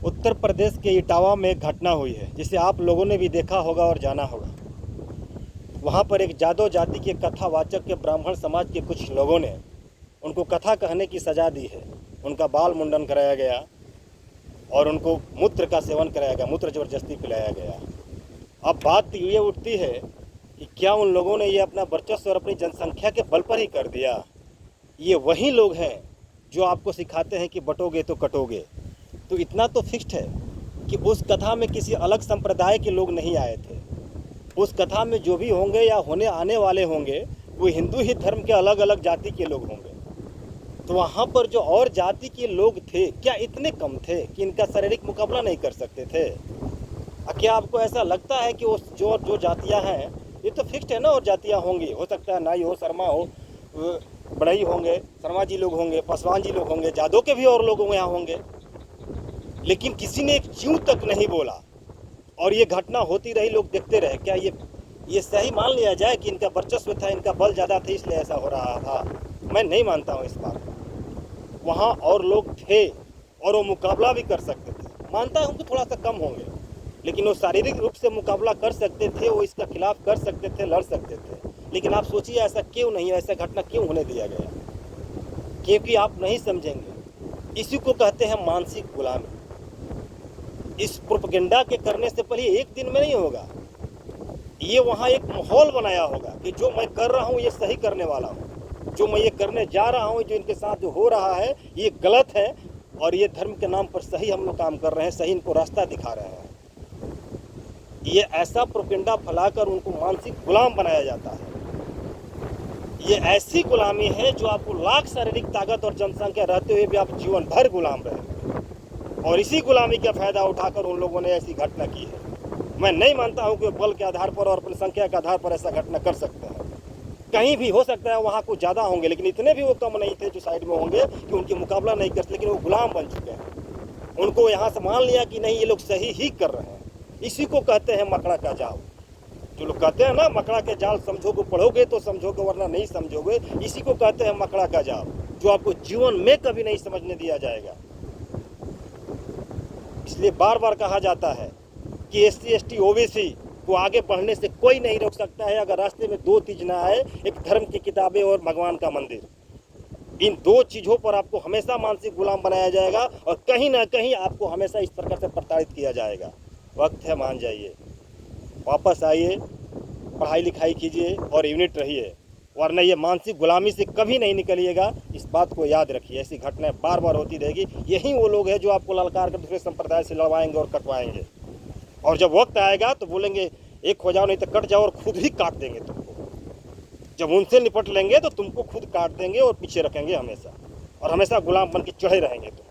उत्तर प्रदेश के इटावा में एक घटना हुई है जिसे आप लोगों ने भी देखा होगा और जाना होगा। वहाँ पर एक जादव जाति के कथावाचक के ब्राह्मण समाज के कुछ लोगों ने उनको कथा कहने की सज़ा दी है। उनका बाल मुंडन कराया गया और उनको मूत्र का सेवन कराया गया, मूत्र ज़बरदस्ती पिलाया गया। अब बात ये उठती है कि क्या उन लोगों ने ये अपना वर्चस्व और अपनी जनसंख्या के बल पर ही कर दिया? ये वही लोग हैं जो आपको सिखाते हैं कि बटोगे तो कटोगे। तो इतना तो फिक्स्ड है कि उस कथा में किसी अलग संप्रदाय के लोग नहीं आए थे। उस कथा में जो भी होंगे या होने आने वाले होंगे वो हिंदू ही धर्म के अलग अलग जाति के लोग होंगे। तो वहाँ पर जो और जाति के लोग थे, क्या इतने कम थे कि इनका शारीरिक मुकाबला नहीं कर सकते थे? क्या आपको ऐसा लगता है कि उस जो जातियाँ हैं ये तो फिक्स्ड है ना, और जातियाँ होंगी, हो सकता है नाई हो, शर्मा हो, बड़ई होंगे, शर्मा जी लोग होंगे, पासवान जी लोग होंगे, जादव के भी और लोग यहाँ होंगे, लेकिन किसी ने एक च्यूं तक नहीं बोला और ये घटना होती रही, लोग देखते रहे। क्या ये सही मान लिया जाए कि इनका वर्चस्व था, इनका बल ज़्यादा था इसलिए ऐसा हो रहा था? मैं नहीं मानता हूँ इस बात को। वहाँ और लोग थे और वो मुकाबला भी कर सकते थे। मानता हूँ कि थोड़ा सा कम होंगे, लेकिन वो शारीरिक रूप से मुकाबला कर सकते थे, वो इसका खिलाफ कर सकते थे, लड़ सकते थे। लेकिन आप सोचिए ऐसा क्यों नहीं, ऐसा घटना क्यों होने दिया गया? क्योंकि आप नहीं समझेंगे, इसी को कहते हैं मानसिक गुलामी। इस प्रोपेगेंडा के करने से पहले एक दिन में नहीं होगा, ये वहाँ एक माहौल बनाया होगा कि जो मैं कर रहा हूँ ये सही करने वाला हूँ, जो मैं ये करने जा रहा हूँ, जो इनके साथ जो हो रहा है ये गलत है और ये धर्म के नाम पर सही हम लोग काम कर रहे हैं, सही इनको रास्ता दिखा रहे हैं। ये ऐसा प्रोपेगेंडा फैलाकर उनको मानसिक गुलाम बनाया जाता है। ये ऐसी गुलामी है जो आपको लाख शारीरिक ताकत और जनसंख्या रहते हुए भी आप जीवन भर गुलाम रहे, और इसी गुलामी का फायदा उठाकर उन लोगों ने ऐसी घटना की है। मैं नहीं मानता हूं कि बल के आधार पर और अपनी संख्या के आधार पर ऐसा घटना कर सकते हैं। कहीं भी हो सकता है वहां कुछ ज़्यादा होंगे, लेकिन इतने भी वो कम नहीं थे जो साइड में होंगे कि उनकी मुकाबला नहीं कर सकते, लेकिन वो गुलाम बन चुके हैं। उनको यहाँ से मान लिया कि नहीं ये लोग सही ही कर रहे हैं। इसी को कहते हैं मकड़ा का जाल। जो लोग कहते हैं ना मकड़ा के जाल समझोगे, पढ़ोगे तो समझोगे वरना नहीं समझोगे, इसी को कहते हैं मकड़ा का जाल, जो आपको जीवन में कभी नहीं समझने दिया जाएगा। इसलिए बार बार कहा जाता है कि SC ST OBC को आगे बढ़ने से कोई नहीं रोक सकता है अगर रास्ते में दो चीज ना आए, एक धर्म की किताबें और भगवान का मंदिर। इन दो चीज़ों पर आपको हमेशा मानसिक गुलाम बनाया जाएगा और कहीं ना कहीं आपको हमेशा इस प्रकार से प्रताड़ित किया जाएगा। वक्त है, मान जाइए, वापस आइए, पढ़ाई लिखाई कीजिए और यूनिट रहिए, वरना ये मानसिक गुलामी से कभी नहीं निकलिएगा। इस बात को याद रखिए, ऐसी घटनाएं बार बार होती रहेगी। यही वो लोग हैं जो आपको ललकार कर दूसरे संप्रदाय से लड़वाएंगे और कटवाएंगे, और जब वक्त आएगा तो बोलेंगे एक हो जाओ नहीं तो कट जाओ, और खुद ही काट देंगे तुमको। जब उनसे निपट लेंगे तो तुमको खुद काट देंगे और पीछे रखेंगे हमेशा, और हमेशा गुलाम बन के चढ़े रहेंगे तुम।